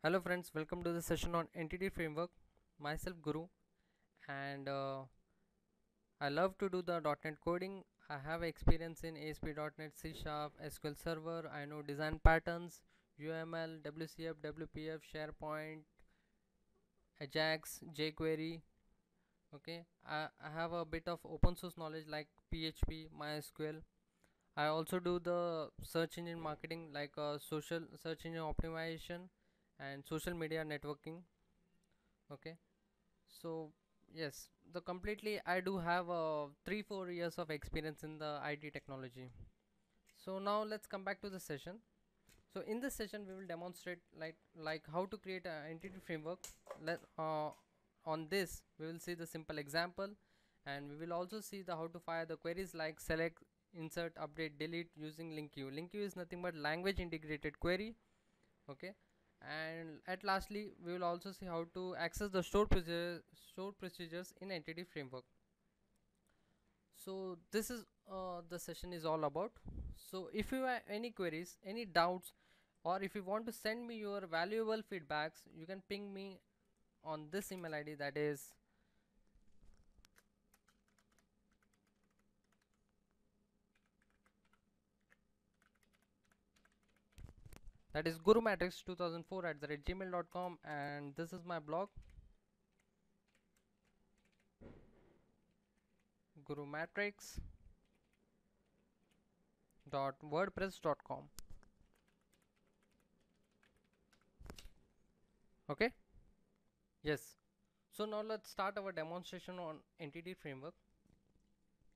Hello friends, welcome to the session on entity framework. Myself Guru, and I love to do the .NET coding. I have experience in ASP.NET, C Sharp, SQL Server. I know design patterns, UML, WCF, WPF, SharePoint, Ajax, jQuery. Okay, I have a bit of open source knowledge like PHP, MySQL. I also do the search engine marketing like social search engine optimization and social media networking. Okay, so yes, the completely I do have 3-4 years of experience in the IT technology. So now let's come back to the session. So in this session we will demonstrate like how to create an entity framework. Let On this we will see the simple example, and we will also see the how to fire the queries like select, insert, update, delete using Linq. Linq is nothing but language integrated query. Okay, and at lastly we will also see how to access the stored procedures in entity framework. So this is the session is all about. So if you have any queries, any doubts, or if you want to send me your valuable feedbacks, you can ping me on this email id, that is gurumatrix2004@gmail.com, and this is my blog, gurumatrix.wordpress.com. Okay, yes. So now let's start our demonstration on entity framework.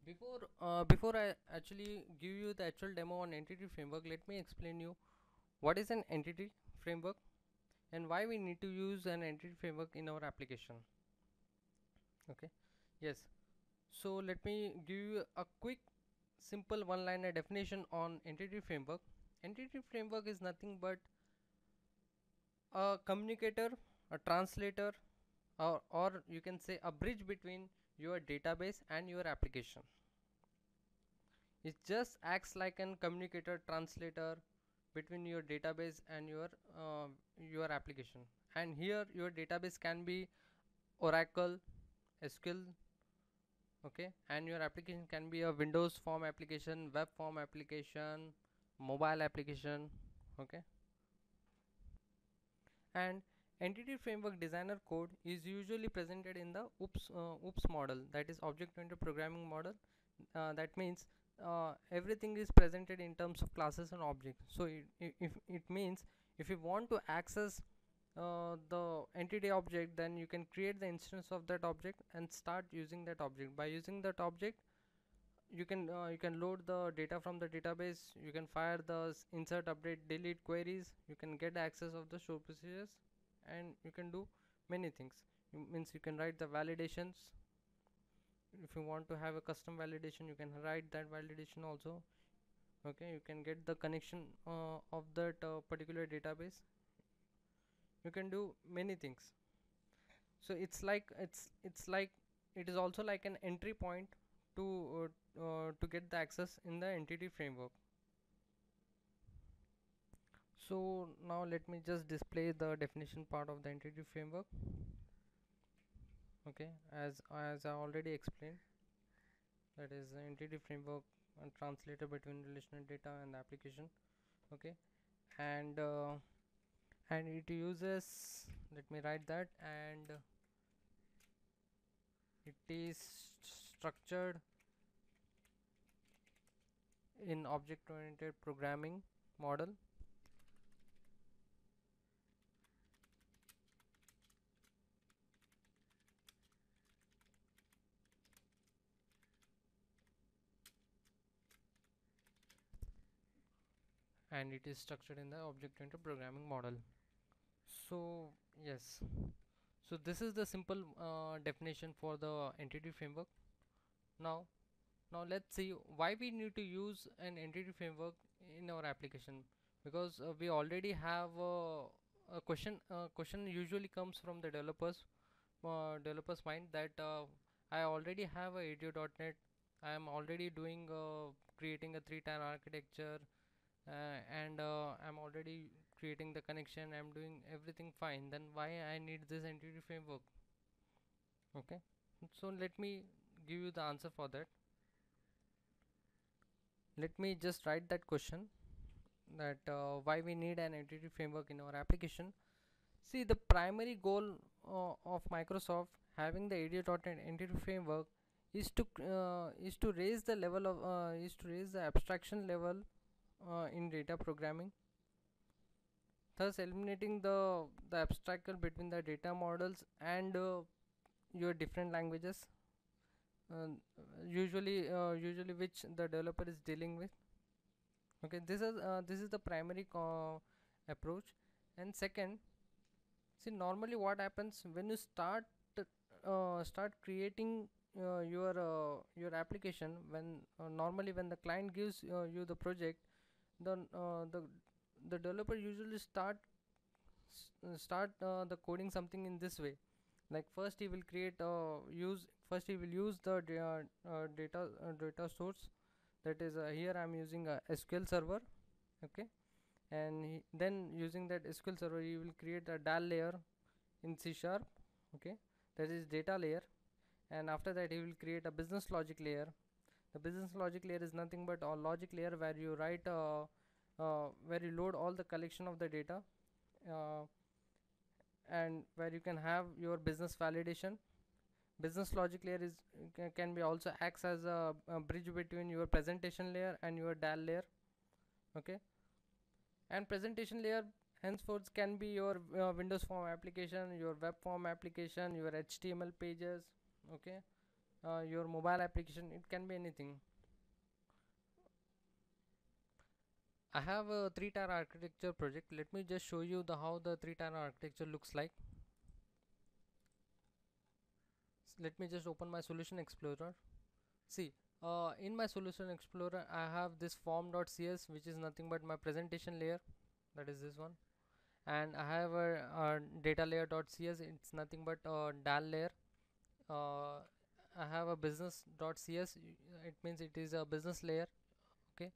Before I actually give you the actual demo on entity framework, let me explain you what is an entity framework and why we need to use an entity framework in our application. Okay, yes. So let me give you a quick simple one-liner definition on entity framework. Entity framework is nothing but a communicator, a translator, or you can say a bridge between your database and your application. It just acts like an communicator, translator between your database and your application. And here your database can be Oracle, SQL, okay, and your application can be a Windows form application, web form application, mobile application, okay. And entity framework designer code is usually presented in the OOPS model, that is object oriented programming model. That means everything is presented in terms of classes and objects. So if it means if you want to access the entity object, then you can create the instance of that object and start using that object. By using that object, you can load the data from the database, you can fire the insert, update, delete queries, you can get access of the show procedures, and you can do many things. Means you can write the validations. If you want to have a custom validation, you can write that validation also. Okay, you can get the connection of that particular database. You can do many things. So it's like it is also like an entry point to get the access in the entity framework. So now let me just display the definition part of the entity framework. Okay, as I already explained, that is the entity framework and translator between relational data and the application. Okay, and it uses, let me write that, and it is structured in object oriented programming model, and it is structured in the object oriented programming model. So yes, so this is the simple definition for the entity framework. Now now let's see why we need to use an entity framework in our application. Because we already have a question usually comes from the developers mind that I already have a ADO.NET. I am already doing creating a 3-tier architecture, and I'm already creating the connection, I'm doing everything fine, then why I need this entity framework? Okay, so let me give you the answer for that. Let me just write that question, that why we need an entity framework in our application. See, the primary goal of Microsoft having the ADO.NET entity framework is to raise the level of is to raise the abstraction level in data programming, thus eliminating the abstraction between the data models and your different languages, uh, usually which the developer is dealing with. Okay, this is the primary approach. And second, see, normally what happens when you start creating your application, when normally when the client gives you the project, the developer usually start the coding something in this way. Like first he will create use first he will use the data source, that is here I'm using a SQL server. Okay, and then using that SQL server you will create a DAL layer in C sharp. Okay, that is data layer. And after that you will create a business logic layer. The business logic layer is nothing but a logic layer where you write where you load all the collection of the data, uh, and where you can have your business validation. Business logic layer is can be also acts as a bridge between your presentation layer and your DAL layer. Okay, and presentation layer henceforth can be your Windows form application, your web form application, your HTML pages. Okay, your mobile application, it can be anything. I have a 3-tier architecture project. Let me just show you the how the 3-tier architecture looks like. Let me just open my solution explorer. See, in my solution explorer I have this form.cs, which is nothing but my presentation layer, that is this one. And I have a data layer.cs, it's nothing but a DAL layer. uh, I have a business.cs, it means it is a business layer. Okay,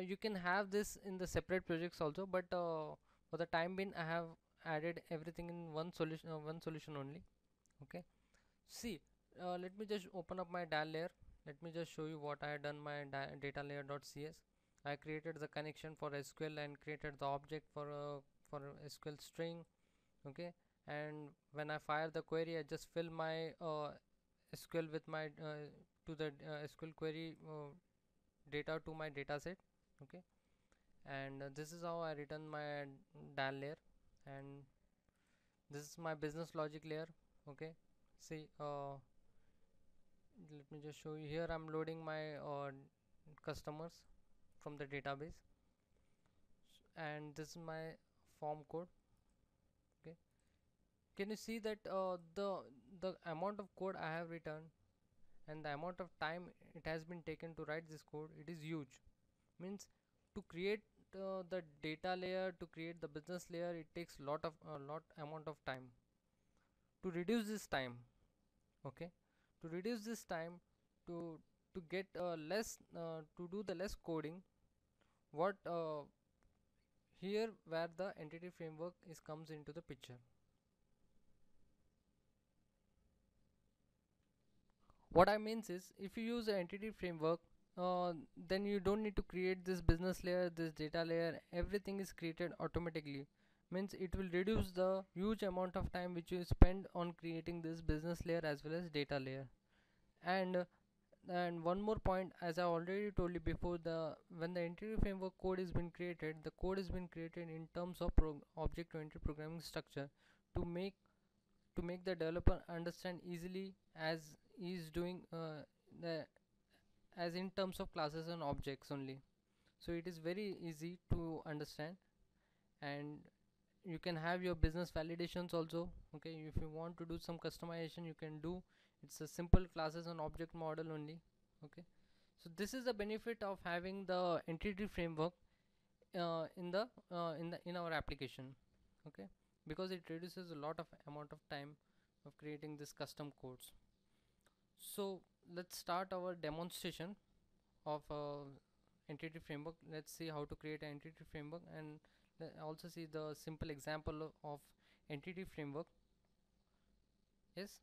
you can have this in the separate projects also, but for the time being I have added everything in one solution only. Okay, see, let me just open up my DAL layer. Let me just show you what I have done my data layer.cs. I created the connection for SQL and created the object for SQL string. Okay, and when I fire the query, I just fill my SQL with my to the SQL query data to my data set. Okay, and this is how I return my DAL layer. And this is my business logic layer. Okay, see, let me just show you. Here I'm loading my customers from the database, and this is my form code. Okay, can you see that the amount of code I have written and the amount of time it has been taken to write this code, it is huge. Means to create the data layer, to create the business layer, it takes lot amount of time. To reduce this time, okay, to reduce this time, to get less to do the less coding, what here where the entity framework is comes into the picture. What I means is, if you use an entity framework, then you don't need to create this business layer, this data layer, everything is created automatically. Means it will reduce the huge amount of time which you spend on creating this business layer as well as data layer. And one more point, as I already told you before, the when the entity framework code is been created, the code is been created in terms of object oriented programming structure, to make the developer understand easily, as he is doing the as in terms of classes and objects only. So it is very easy to understand. And you can have your business validations also. Okay, if you want to do some customization, you can do. It's a simple classes and object model only. Okay, so this is the benefit of having the entity framework in our application. Okay, because it reduces a lot of amount of time of creating this custom codes. So let's start our demonstration of entity framework. Let's see how to create an entity framework, and also see the simple example of entity framework. Yes.